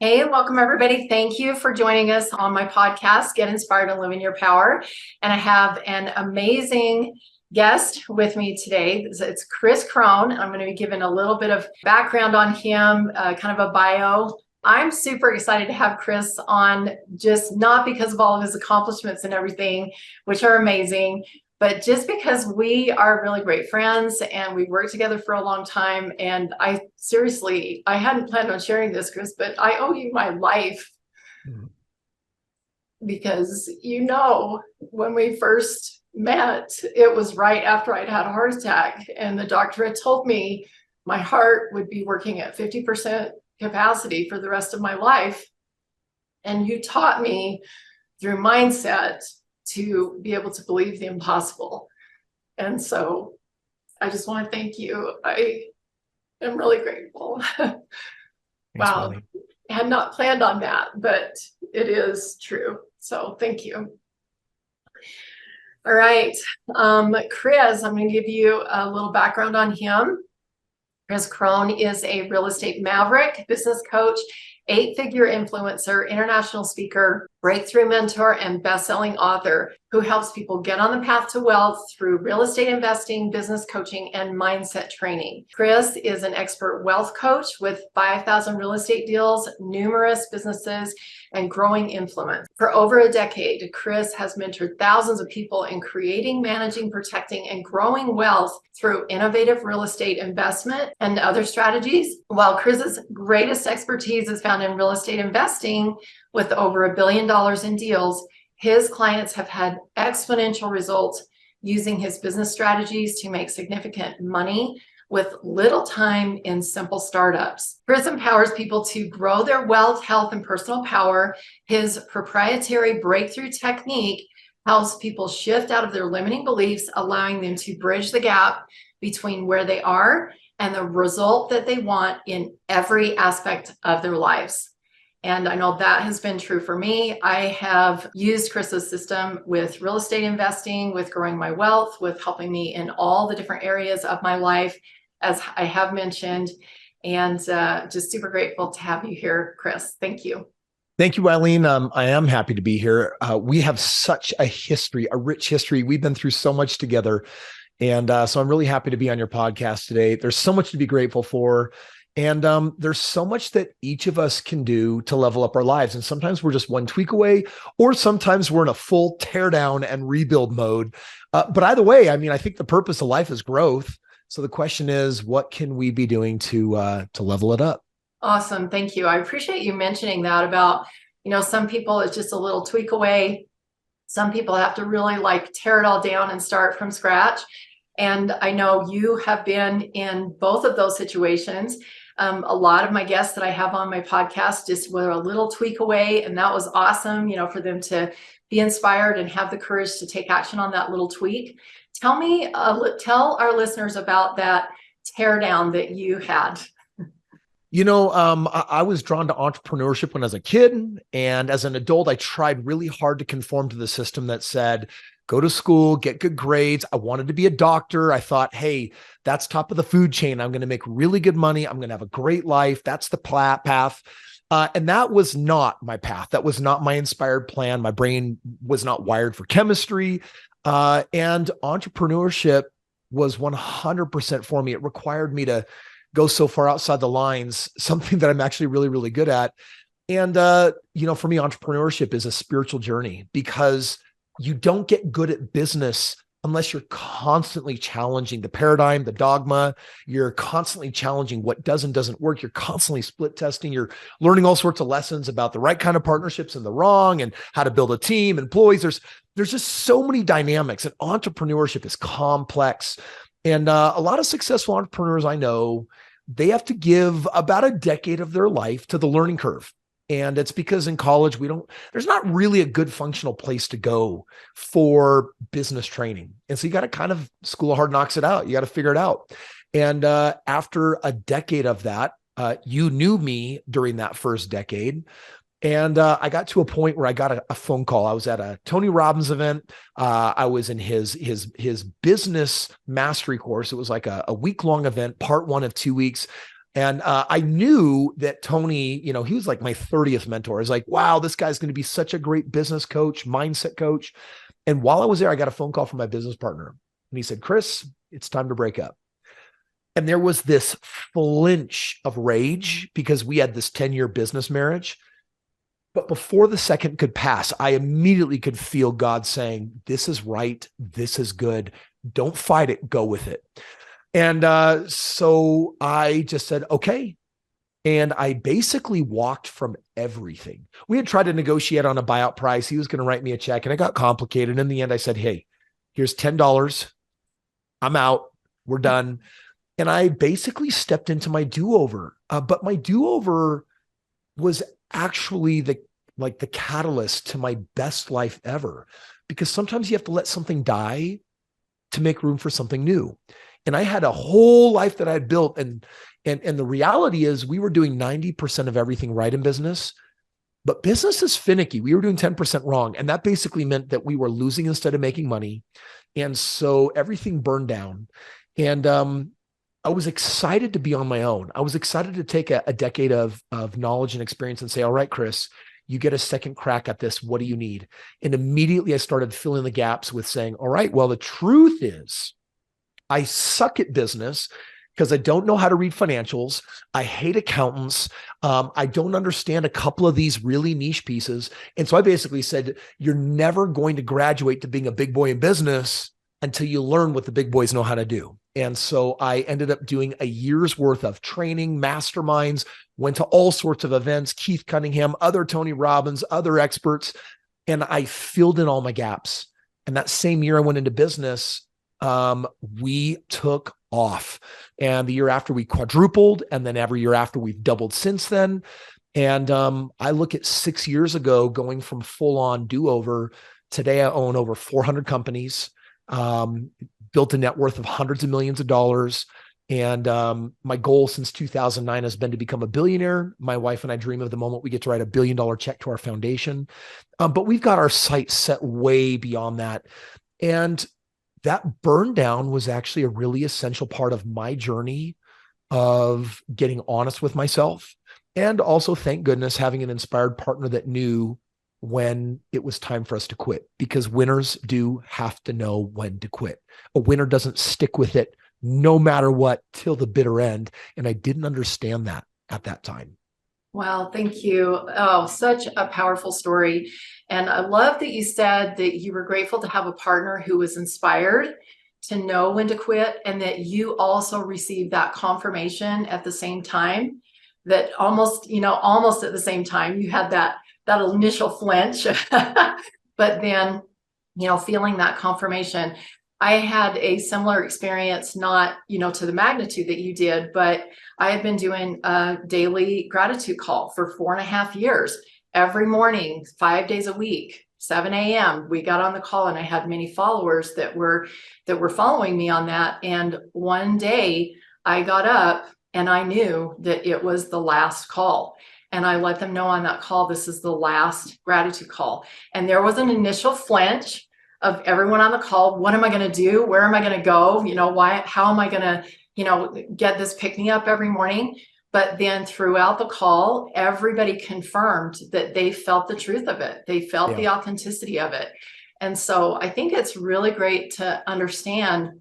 Hey, and welcome everybody. Thank you for joining us on my podcast, Get Inspired and Live in Your Power. And I have an amazing guest with me today. It's Kris Krohn. I'm going to be giving a little bit of background on him, kind of a bio. I'm super excited to have Kris on, just not because of all of his accomplishments and everything, which are amazing, but just because we are really great friends and we've worked together for a long time. And I hadn't planned on sharing this, Kris, but I owe you my life. Because, when we first met, it was right after I'd had a heart attack. And the doctor had told me my heart would be working at 50% capacity for the rest of my life. And you taught me through mindset to be able to believe the impossible. And so I just want to thank you. I am really grateful. Wow. I had not planned on that, but it is true. So thank you. All right. Kris, I'm going to give you a little background on him. Kris Krohn is a real estate maverick, business coach, 8-figure influencer, international speaker, breakthrough mentor, and best-selling author who helps people get on the path to wealth through real estate investing, business coaching, and mindset training. Kris is an expert wealth coach with 5,000 real estate deals, numerous businesses, and growing influence. For over a decade, Kris has mentored thousands of people in creating, managing, protecting, and growing wealth through innovative real estate investment and other strategies. While Kris's greatest expertise is found in real estate investing, with over $1 billion in deals, his clients have had exponential results using his business strategies to make significant money with little time in simple startups. Kris empowers people to grow their wealth, health, and personal power. His proprietary breakthrough technique helps people shift out of their limiting beliefs, allowing them to bridge the gap between where they are and the result that they want in every aspect of their lives. And I know that has been true for me. I have used Kris's system with real estate investing, with growing my wealth, with helping me in all the different areas of my life, as I have mentioned, and just super grateful to have you here, Kris. Thank you. Thank you, Eileen. I am happy to be here. We have such a history, a rich history. We've been through so much together. And so I'm really happy to be on your podcast today. There's so much to be grateful for. And there's so much that each of us can do to level up our lives. And sometimes we're just one tweak away, or sometimes we're in a full tear down and rebuild mode. But either way, I think the purpose of life is growth. So the question is, what can we be doing to level it up? Awesome. Thank you. I appreciate you mentioning that about, some people it's just a little tweak away. Some people have to really tear it all down and start from scratch. And I know you have been in both of those situations. A lot of my guests that I have on my podcast just were a little tweak away, and that was awesome, for them to be inspired and have the courage to take action on that little tweak. Tell our listeners about that tear down that you had. I was drawn to entrepreneurship when I was a kid, and as an adult, I tried really hard to conform to the system that said, go to school, get good grades. I wanted to be a doctor. I thought, hey, that's top of the food chain. I'm going to make really good money. I'm going to have a great life. That's the path. And that was not my path. That was not my inspired plan. My brain was not wired for chemistry. And entrepreneurship was 100% for me. It required me to go so far outside the lines, something that I'm actually really, really good at. And, for me, entrepreneurship is a spiritual journey, because you don't get good at business unless you're constantly challenging the paradigm, the dogma. You're constantly challenging what does and doesn't work. You're constantly split testing. You're learning all sorts of lessons about the right kind of partnerships and the wrong, and how to build a team, employees. There's just so many dynamics, and entrepreneurship is complex. And a lot of successful entrepreneurs I know, they have to give about a decade of their life to the learning curve. And it's because in college, there's not really a good functional place to go for business training. And so you got to kind of school of hard knocks it out. You got to figure it out. And after a decade of that, you knew me during that first decade. And I got to a point where I got a phone call. I was at a Tony Robbins event. I was in his business mastery course. It was like a week-long event, part 1 of 2 weeks. And I knew that Tony, he was like my 30th mentor. I was like, wow, this guy's going to be such a great business coach, mindset coach. And while I was there, I got a phone call from my business partner. And he said, Kris, it's time to break up. And there was this flinch of rage because we had this 10-year business marriage. But before the second could pass, I immediately could feel God saying, this is right. This is good. Don't fight it. Go with it. And so I just said, okay. And I basically walked from everything. We had tried to negotiate on a buyout price. He was going to write me a check, and it got complicated. In the end, I said, hey, here's $10. I'm out. We're done. And I basically stepped into my do-over. But my do-over was actually the catalyst to my best life ever, because sometimes you have to let something die to make room for something new. And I had a whole life that I had built. And the reality is we were doing 90% of everything right in business, but business is finicky. We were doing 10% wrong. And that basically meant that we were losing instead of making money. And so everything burned down. And I was excited to be on my own. I was excited to take a decade of knowledge and experience and say, all right, Kris, you get a second crack at this. What do you need? And immediately I started filling the gaps with saying, all right, well, the truth is I suck at business because I don't know how to read financials. I hate accountants. I don't understand a couple of these really niche pieces. And so I basically said, you're never going to graduate to being a big boy in business until you learn what the big boys know how to do. And so I ended up doing a year's worth of training, masterminds, went to all sorts of events, Keith Cunningham, other Tony Robbins, other experts, and I filled in all my gaps. And that same year I went into business, we took off. And the year after we quadrupled, and then every year after we've doubled since then. And I look at 6 years ago going from full on do-over. Today I own over 400 companies. Built a net worth of hundreds of millions of dollars. And my goal since 2009 has been to become a billionaire. My wife and I dream of the moment we get to write $1 billion check to our foundation. But we've got our sights set way beyond that. And that burn down was actually a really essential part of my journey of getting honest with myself. And also, thank goodness, having an inspired partner that knew when it was time for us to quit, because winners do have to know when to quit. A winner doesn't stick with it no matter what till the bitter end. And I didn't understand that at that time. Wow, thank you. Oh, such a powerful story. And I love that you said that you were grateful to have a partner who was inspired to know when to quit, and that you also received that confirmation at the same time, that almost at the same time you had that initial flinch, but then, feeling that confirmation. I had a similar experience, not, to the magnitude that you did, but I had been doing a daily gratitude call for 4.5 years, every morning, 5 days a week, 7 a.m. We got on the call, and I had many followers that were following me on that. And one day I got up and I knew that it was the last call. And I let them know on that call, this is the last gratitude call. And there was an initial flinch of everyone on the call. What am I going to do? Where am I going to go? How am I going to, get this pick me up every morning? But then throughout the call, everybody confirmed that they felt the truth of it. They felt the authenticity of it. And so I think it's really great to understand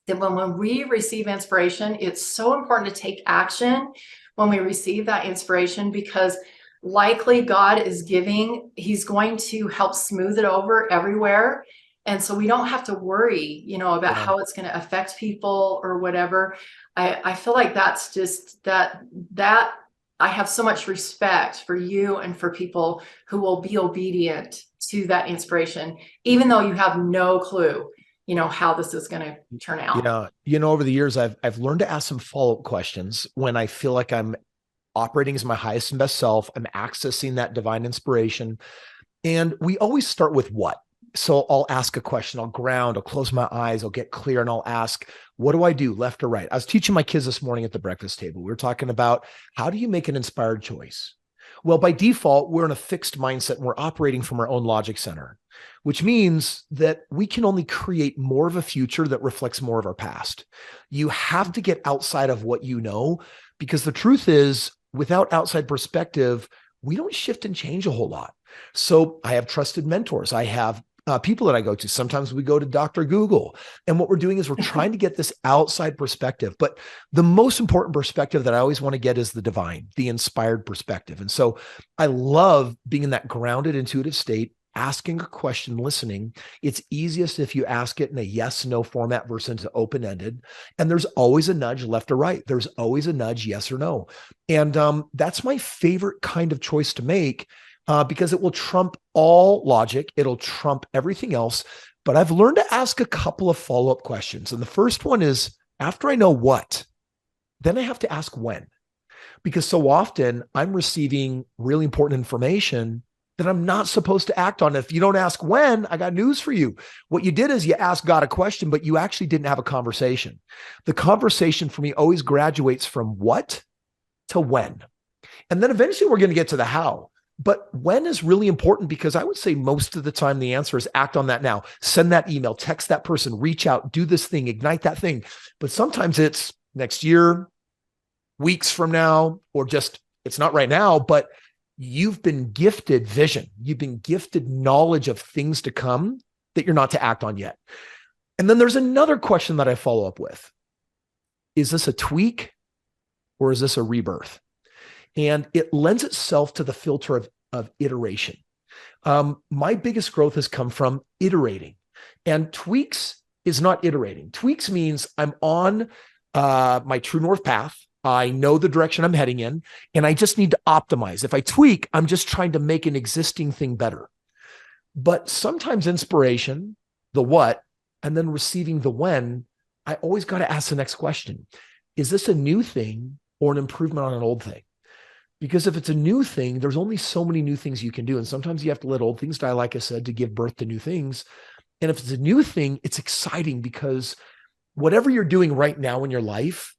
that when we receive inspiration, it's so important to take action when we receive that inspiration, because likely God is he's going to help smooth it over everywhere. And so we don't have to worry, about how it's going to affect people or whatever. I feel like that's just that I have so much respect for you and for people who will be obedient to that inspiration, even though you have no clue, how this is going to turn out. Over the years, I've learned to ask some follow-up questions when I feel like I'm operating as my highest and best self. I'm accessing that divine inspiration. And we always start with what? So I'll ask a question, I'll ground, I'll close my eyes, I'll get clear, and I'll ask, what do I do, left or right? I was teaching my kids this morning at the breakfast table. We were talking about, how do you make an inspired choice? Well, by default, we're in a fixed mindset and we're operating from our own logic center, which means that we can only create more of a future that reflects more of our past. You have to get outside of what you know. Because the truth is, without outside perspective, we don't shift and change a whole lot. So I have trusted mentors. I have people that I go to. Sometimes we go to Dr. Google. And what we're doing is we're trying to get this outside perspective. But the most important perspective that I always want to get is the divine, the inspired perspective. And so I love being in that grounded, intuitive state, asking a question, listening. It's easiest if you ask it in a yes, no format versus open-ended. And there's always a nudge left or right. There's always a nudge, yes or no. And that's my favorite kind of choice to make because it will trump all logic. It'll trump everything else. But I've learned to ask a couple of follow-up questions. And the first one is, after I know what, then I have to ask when. Because so often I'm receiving really important information that I'm not supposed to act on. If you don't ask when, I got news for you. What you did is you asked God a question, but you actually didn't have a conversation. The conversation for me always graduates from what to when. And then eventually we're going to get to the how. But when is really important, because I would say most of the time the answer is act on that now. Send that email, text that person, reach out, do this thing, ignite that thing. But sometimes it's next year, weeks from now, or just it's not right now, but you've been gifted vision. You've been gifted knowledge of things to come that you're not to act on yet. And then there's another question that I follow up with. Is this a tweak or is this a rebirth? And it lends itself to the filter of iteration. My biggest growth has come from iterating. And tweaks is not iterating. Tweaks means I'm on my true north path. I know the direction I'm heading in, and I just need to optimize. If I tweak, I'm just trying to make an existing thing better. But sometimes inspiration, the what, and then receiving the when, I always got to ask the next question. Is this a new thing or an improvement on an old thing? Because if it's a new thing, there's only so many new things you can do. And sometimes you have to let old things die, like I said, to give birth to new things. And if it's a new thing, it's exciting because whatever you're doing right now in your life,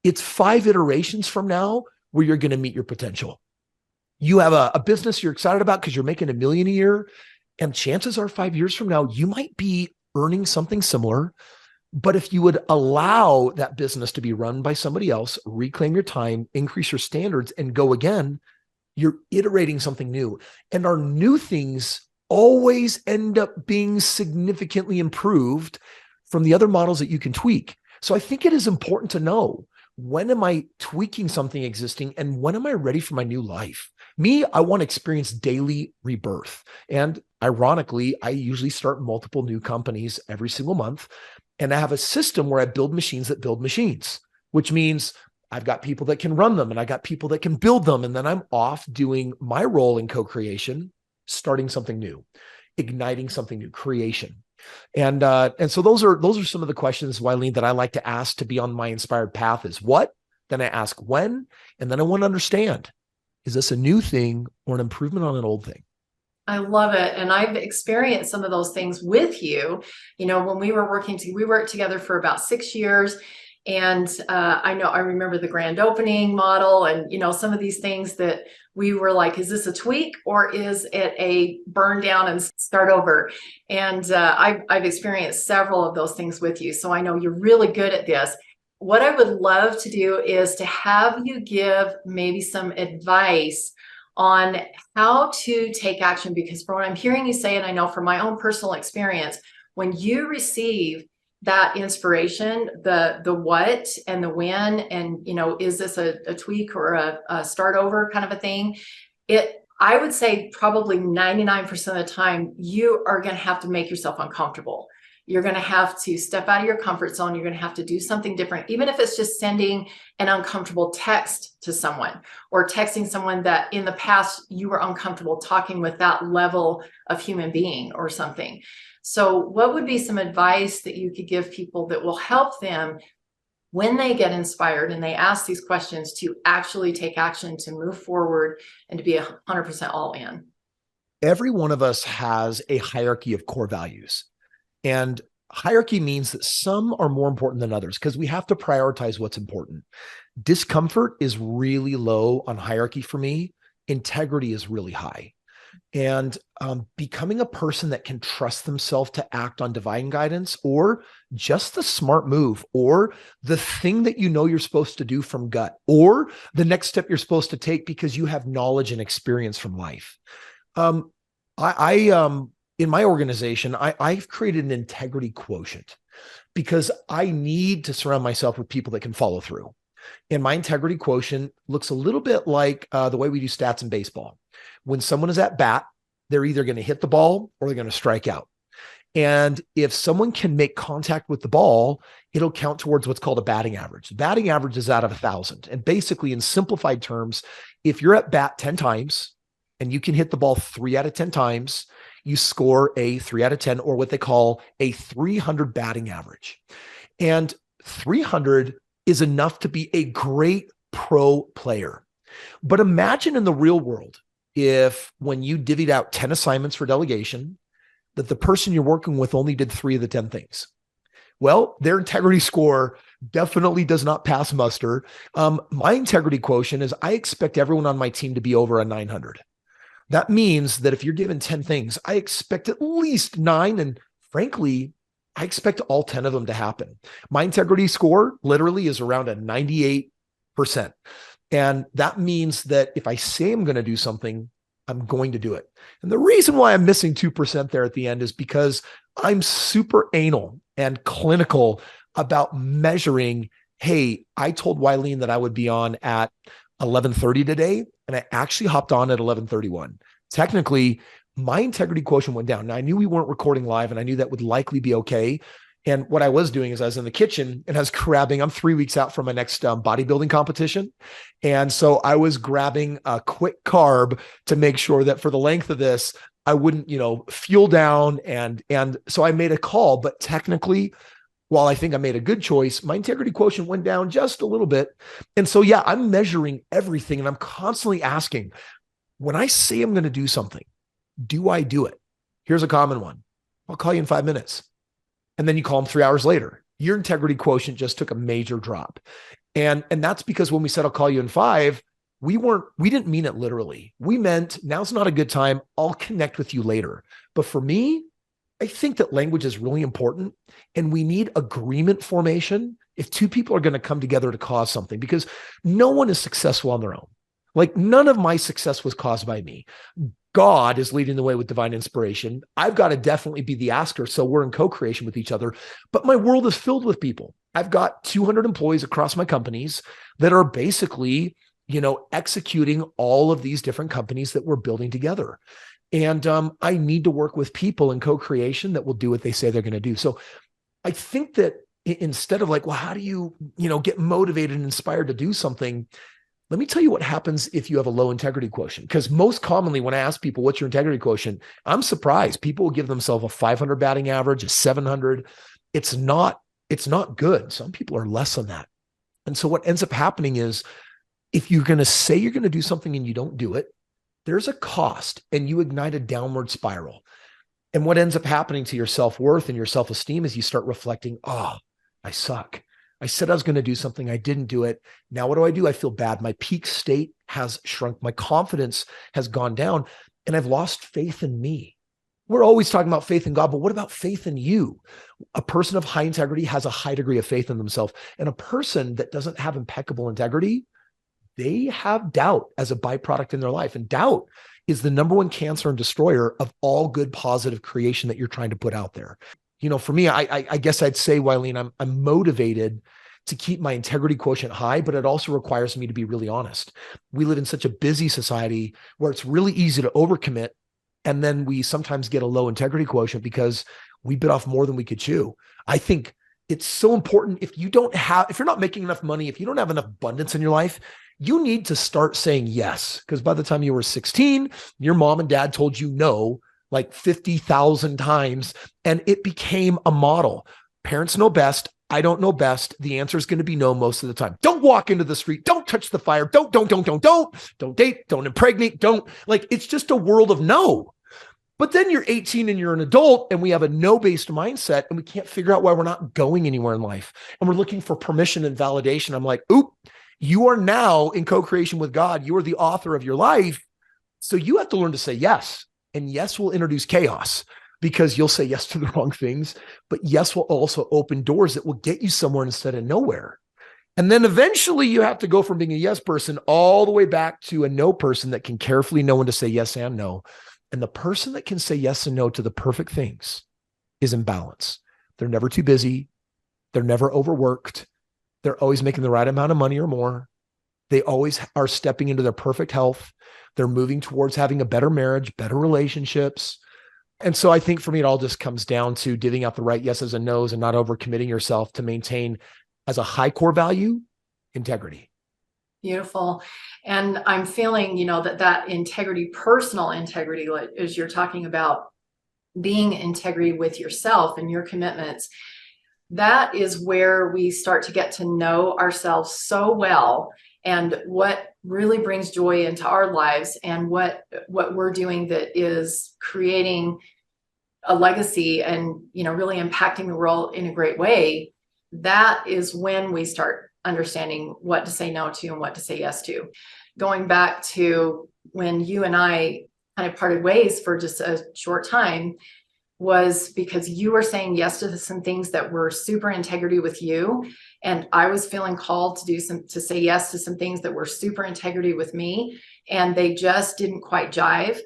it's 5 iterations from now where you're going to meet your potential. You have a business you're excited about because you're making $1 million a year. And chances are 5 years from now, you might be earning something similar. But if you would allow that business to be run by somebody else, reclaim your time, increase your standards, and go again, you're iterating something new. And our new things always end up being significantly improved from the other models that you can tweak. So I think it is important to know, when am I tweaking something existing and when am I ready for my new life? Me, I want to experience daily rebirth. And ironically, I usually start multiple new companies every single month. And I have a system where I build machines that build machines, which means I've got people that can run them and I got people that can build them. And then I'm off doing my role in co-creation, starting something new, igniting something new, creation. And so those are some of the questions, Wileen, that I like to ask to be on my inspired path is what, then I ask when, and then I want to understand, is this a new thing or an improvement on an old thing? I love it. And I've experienced some of those things with you. You know, when we were we worked together for about 6 years. And I remember the grand opening model and, you know, some of these things that we were like, is this a tweak or is it a burn down and start over? And I've experienced several of those things with you. So I know you're really good at this. What I would love to do is to have you give maybe some advice on how to take action, because from what I'm hearing you say, and I know from my own personal experience, when you receive that inspiration, the what and the when, and, you know, is this a tweak or a start over kind of a thing? I would say probably 99% of the time, you are going to have to make yourself uncomfortable. You're going to have to step out of your comfort zone. You're going to have to do something different, even if it's just sending an uncomfortable text to someone or texting someone that in the past you were uncomfortable talking with that level of human being or something. So what would be some advice that you could give people that will help them when they get inspired and they ask these questions to actually take action, to move forward and to be 100% all in? Every one of us has a hierarchy of core values. And hierarchy means that some are more important than others because we have to prioritize what's important. Discomfort is really low on hierarchy for me. Integrity is really high. And becoming a person that can trust themselves to act on divine guidance, or just the smart move, or the thing that you know you're supposed to do from gut, or the next step you're supposed to take because you have knowledge and experience from life. Um, in my organization, I've created an integrity quotient because I need to surround myself with people that can follow through. And my integrity quotient looks a little bit like the way we do stats in baseball. When someone is at bat, they're either going to hit the ball or they're going to strike out. And if someone can make contact with the ball, it'll count towards what's called a batting average. The batting average is out of 1,000. And basically, in simplified terms, if you're at bat 10 times and you can hit the ball 3 out of 10 times, you score a 3 out of 10, or what they call a 300 batting average. And 300 is enough to be a great pro player. But imagine in the real world, if when you divvied out 10 assignments for delegation, that the person you're working with only did 3 of the 10 things. Well, their integrity score definitely does not pass muster. My integrity quotient is I expect everyone on my team to be over a 900. That means that if you're given 10 things, I expect at least 9. And frankly, I expect all 10 of them to happen. My integrity score literally is around a 98%. And that means that if I say I'm going to do something, I'm going to do it. And the reason why I'm missing 2% there at the end is because I'm super anal and clinical about measuring, hey, I told Wileen that I would be on at 11:30 today, and I actually hopped on at 11:31. Technically, my integrity quotient went down. Now, I knew we weren't recording live, and I knew that would likely be okay. And what I was doing is I was in the kitchen and I was grabbing, I'm 3 weeks out from my next bodybuilding competition. And so I was grabbing a quick carb to make sure that for the length of this, I wouldn't, fuel down. And so I made a call, but technically, while I think I made a good choice, my integrity quotient went down just a little bit. And so, yeah, I'm measuring everything and I'm constantly asking, when I say I'm going to do something, do I do it? Here's a common one. I'll call you in 5 minutes. And then you call them 3 hours later. Your integrity quotient just took a major drop. And that's because when we said, I'll call you in 5, we didn't mean it literally. We meant now's not a good time. I'll connect with you later. But for me, I think that language is really important and we need agreement formation if 2 people are going to come together to cause something, because no one is successful on their own. Like none of my success was caused by me. God is leading the way with divine inspiration. I've got to definitely be the asker. So we're in co-creation with each other, but my world is filled with people. I've got 200 employees across my companies that are basically, executing all of these different companies that we're building together. And I need to work with people in co-creation that will do what they say they're going to do. So I think that instead of like, well, how do you, get motivated and inspired to do something? Let me tell you what happens if you have a low integrity quotient. Because most commonly when I ask people, what's your integrity quotient? I'm surprised. People will give themselves a 500 batting average, a 700. It's not good. Some people are less than that. And so what ends up happening is if you're going to say you're going to do something and you don't do it, there's a cost and you ignite a downward spiral. And what ends up happening to your self-worth and your self-esteem is you start reflecting, oh, I suck. I said I was going to do something. I didn't do it. Now what do? I feel bad. My peak state has shrunk. My confidence has gone down and I've lost faith in me. We're always talking about faith in God, but what about faith in you? A person of high integrity has a high degree of faith in themselves. And a person that doesn't have impeccable integrity, they have doubt as a byproduct in their life. And doubt is the number one cancer and destroyer of all good, positive creation that you're trying to put out there. For me, I guess I'd say, Wileen, I'm motivated to keep my integrity quotient high, but it also requires me to be really honest. We live in such a busy society where it's really easy to overcommit. And then we sometimes get a low integrity quotient because we bit off more than we could chew. I think it's so important if you're not making enough money, if you don't have enough abundance in your life, you need to start saying yes. Because by the time you were 16, your mom and dad told you no like 50,000 times, and it became a model. Parents know best. I don't know best. The answer is going to be no most of the time. Don't walk into the street. Don't touch the fire. Don't date. Don't impregnate. It's just a world of no. But then you're 18 and you're an adult and we have a no-based mindset and we can't figure out why we're not going anywhere in life. And we're looking for permission and validation. I'm like, oop, you are now in co-creation with God. You are the author of your life. So you have to learn to say yes. And yes will introduce chaos because you'll say yes to the wrong things. But yes will also open doors that will get you somewhere instead of nowhere. And then eventually you have to go from being a yes person all the way back to a no person that can carefully know when to say yes and no. And the person that can say yes and no to the perfect things is in balance. They're never too busy. They're never overworked. They're always making the right amount of money or more. They always are stepping into their perfect health. They're moving towards having a better marriage, better relationships. And so I think for me, it all just comes down to giving out the right yeses and nos and not overcommitting yourself to maintain as a high core value, integrity. Beautiful. And I'm feeling, that integrity, personal integrity, like, as you're talking about being integrity with yourself and your commitments, that is where we start to get to know ourselves so well, and what really brings joy into our lives, and what we're doing that is creating a legacy and, really impacting the world in a great way. That is when we start understanding what to say no to and what to say yes to. Going back to when you and I kind of parted ways for just a short time, was because you were saying yes to some things that were super integrity with you. And I was feeling called to say yes to some things that were super integrity with me. And they just didn't quite jive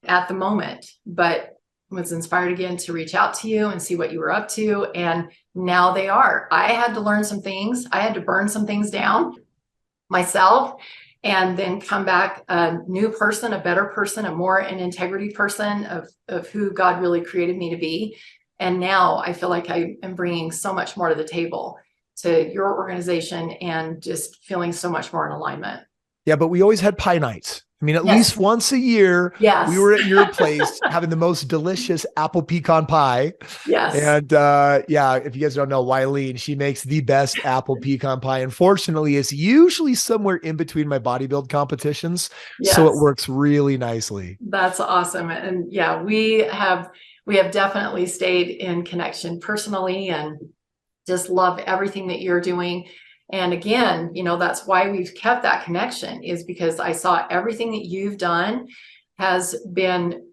at the moment, but was inspired again to reach out to you and see what you were up to. And now they are. I had to learn some things. I had to burn some things down myself, and then come back a new person, a better person, a more an integrity person of who God really created me to be. And now I feel like I am bringing so much more to the table, to your organization, and just feeling so much more in alignment. Yeah, but we always had pie nights. I mean, at Yes. least once a year, Yes. we were at your place having the most delicious apple pecan pie. Yes. And yeah, if you guys don't know, Wileen, she makes the best apple pecan pie. Unfortunately, it's usually somewhere in between my bodybuild competitions. Yes. So it works really nicely. That's awesome. And yeah, we have definitely stayed in connection personally, and just love everything that you're doing. And again, that's why we've kept that connection, is because I saw everything that you've done has been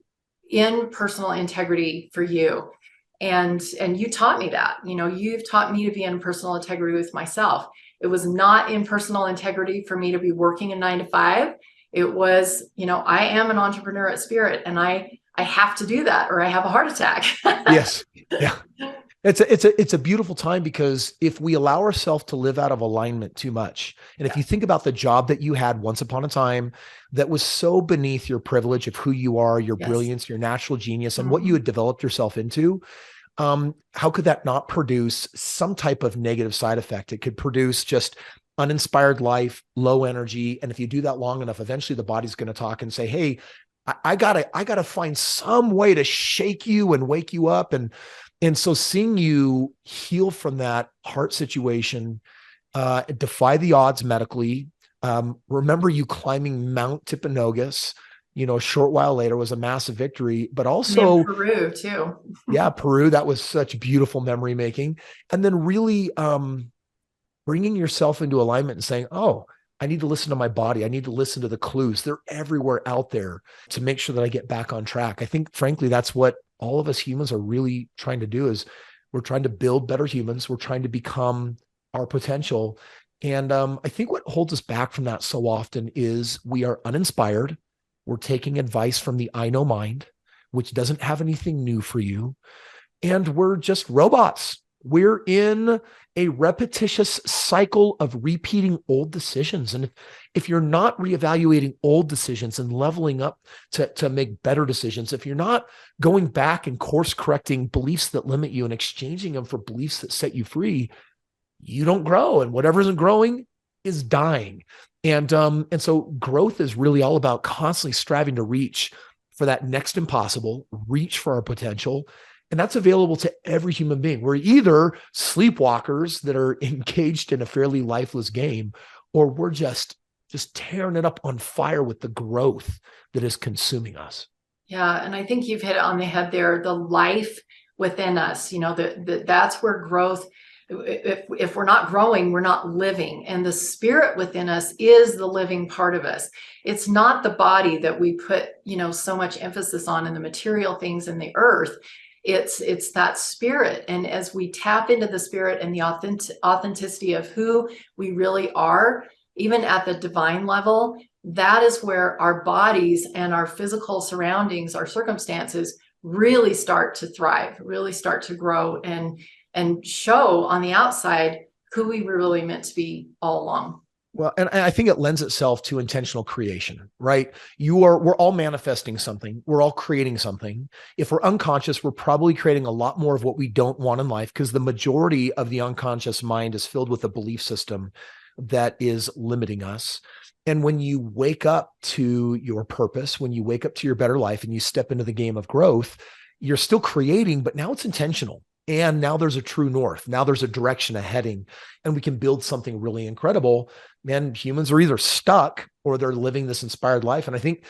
in personal integrity for you. And you taught me that. You've taught me to be in personal integrity with myself. It was not in personal integrity for me to be working a 9 to 5. It was, I am an entrepreneur at spirit, and I have to do that or I have a heart attack. Yes. Yeah. It's a beautiful time, because if we allow ourselves to live out of alignment too much, and if you think about the job that you had once upon a time that was so beneath your privilege of who you are, your brilliance, your natural genius, and what you had developed yourself into, how could that not produce some type of negative side effect? It could produce just uninspired life, low energy. And if you do that long enough, eventually the body's going to talk and say, hey, I gotta find some way to shake you and wake you up. And so seeing you heal from that heart situation, defy the odds medically, remember you climbing Mount Timpanogos, a short while later, was a massive victory, but also in Peru too. Yeah, Peru, that was such beautiful memory making. And then really bringing yourself into alignment and saying, oh, I need to listen to my body. I need to listen to the clues. They're everywhere out there to make sure that I get back on track. I think, frankly, that's what all of us humans are really trying to do, is we're trying to build better humans. We're trying to become our potential. And I think what holds us back from that so often is we are uninspired. We're taking advice from the I know mind, which doesn't have anything new for you. And we're just robots. We're in a repetitious cycle of repeating old decisions. And if you're not reevaluating old decisions and leveling up to make better decisions, if you're not going back and course correcting beliefs that limit you and exchanging them for beliefs that set you free, you don't grow. And whatever isn't growing is dying. And so growth is really all about constantly striving to reach for that next impossible, reach for our potential. And that's available to every human being. We're either sleepwalkers that are engaged in a fairly lifeless game, or we're just tearing it up on fire with the growth that is consuming us. Yeah. And I think you've hit it on the head there. The life within us, that's where growth, if we're not growing, we're not living. And the spirit within us is the living part of us. It's not the body that we put, so much emphasis on in the material things in the earth. It's that spirit. And as we tap into the spirit and the authenticity of who we really are, even at the divine level, that is where our bodies and our physical surroundings, our circumstances really start to thrive, really start to grow and show on the outside who we were really meant to be all along. Well, and I think it lends itself to intentional creation, right? We're all manifesting something. We're all creating something. If we're unconscious, we're probably creating a lot more of what we don't want in life, because the majority of the unconscious mind is filled with a belief system that is limiting us. And when you wake up to your purpose, when you wake up to your better life and you step into the game of growth, you're still creating, but now it's intentional. And now there's a true north. Now there's a direction, a heading, and we can build something really incredible. Man, humans are either stuck or they're living this inspired life. And I think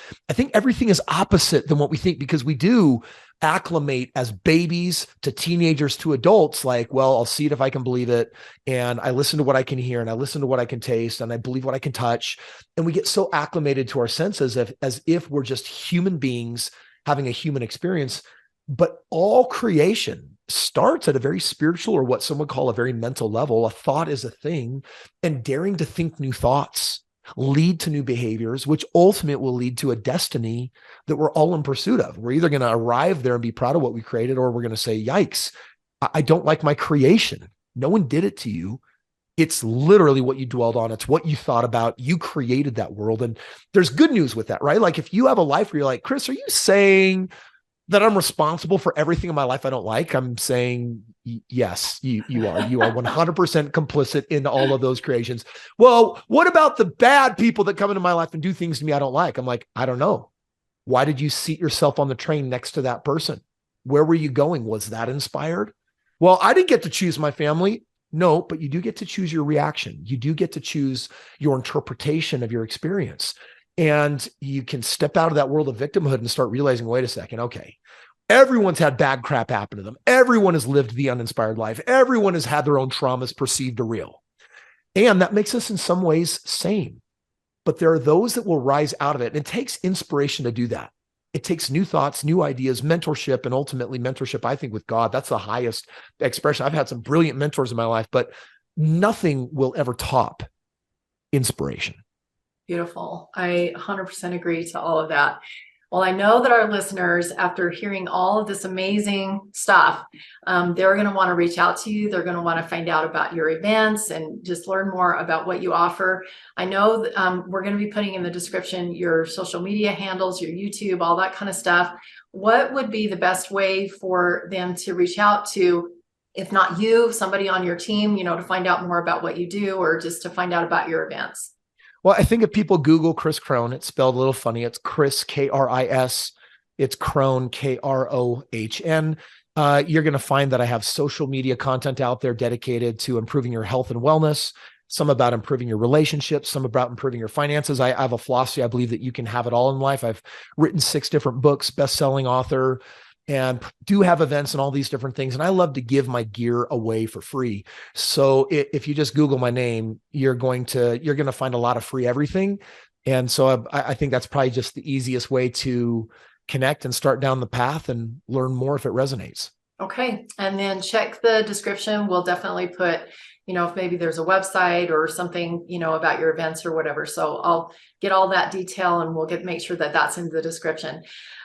everything is opposite than what we think, because we do acclimate as babies to teenagers to adults. Like, well, I'll see it if I can believe it. And I listen to what I can hear, and I listen to what I can taste, and I believe what I can touch. And we get so acclimated to our senses as if we're just human beings having a human experience. But all creation starts at a very spiritual, or what some would call a very mental level. A thought is a thing, and daring to think new thoughts lead to new behaviors, which ultimately will lead to a destiny that we're all in pursuit of. We're either going to arrive there and be proud of what we created, or we're going to say, yikes, I don't like my creation. No one did it to you. It's literally what you dwelled on. It's what you thought about. You created that world. And there's good news with that, right? Like, if you have a life where you're like, Kris, are you saying that I'm responsible for everything in my life I don't like? I'm saying, yes, you are. You are 100% complicit in all of those creations. Well, what about the bad people that come into my life and do things to me I don't like? I'm like, I don't know. Why did you seat yourself on the train next to that person? Where were you going? Was that inspired? Well, I didn't get to choose my family. No, but you do get to choose your reaction. You do get to choose your interpretation of your experience. And you can step out of that world of victimhood and start realizing, wait a second, okay, everyone's had bad crap happen to them. Everyone has lived the uninspired life. Everyone has had their own traumas perceived or real. And that makes us in some ways sane. But there are those that will rise out of it. And it takes inspiration to do that. It takes new thoughts, new ideas, mentorship, and ultimately mentorship, I think, with God. That's the highest expression. I've had some brilliant mentors in my life, but nothing will ever top inspiration. Beautiful. I 100% agree to all of that. Well, I know that our listeners, after hearing all of this amazing stuff, they're going to want to reach out to you. They're going to want to find out about your events and just learn more about what you offer. I know that, we're going to be putting in the description your social media handles, your YouTube, all that kind of stuff. What would be the best way for them to reach out to, if not you, somebody on your team, to find out more about what you do, or just to find out about your events? Well, I think if people Google Kris Krohn, it's spelled a little funny. It's Kris, K-R-I-S. It's Krohn, K-R-O-H-N. You're going to find that I have social media content out there dedicated to improving your health and wellness, some about improving your relationships, some about improving your finances. I have a philosophy. I believe that you can have it all in life. I've written 6 different books, best-selling author, and do have events and all these different things. And I love to give my gear away for free. So if you just Google my name, you're going to find a lot of free everything. And so I think that's probably just the easiest way to connect and start down the path and learn more if it resonates. Okay. And then check the description. We'll definitely put, if maybe there's a website or something, about your events or whatever. So I'll get all that detail, and we'll make sure that that's in the description.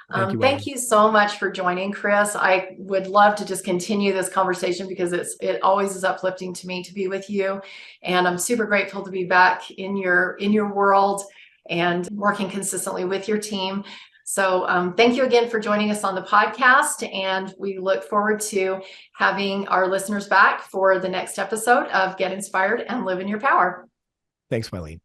Thank you so much for joining, Kris. I would love to just continue this conversation, because it always is uplifting to me to be with you. And I'm super grateful to be back in your world and working consistently with your team. So thank you again for joining us on the podcast. And we look forward to having our listeners back for the next episode of Get Inspired and Live in Your Power. Thanks, Mylene.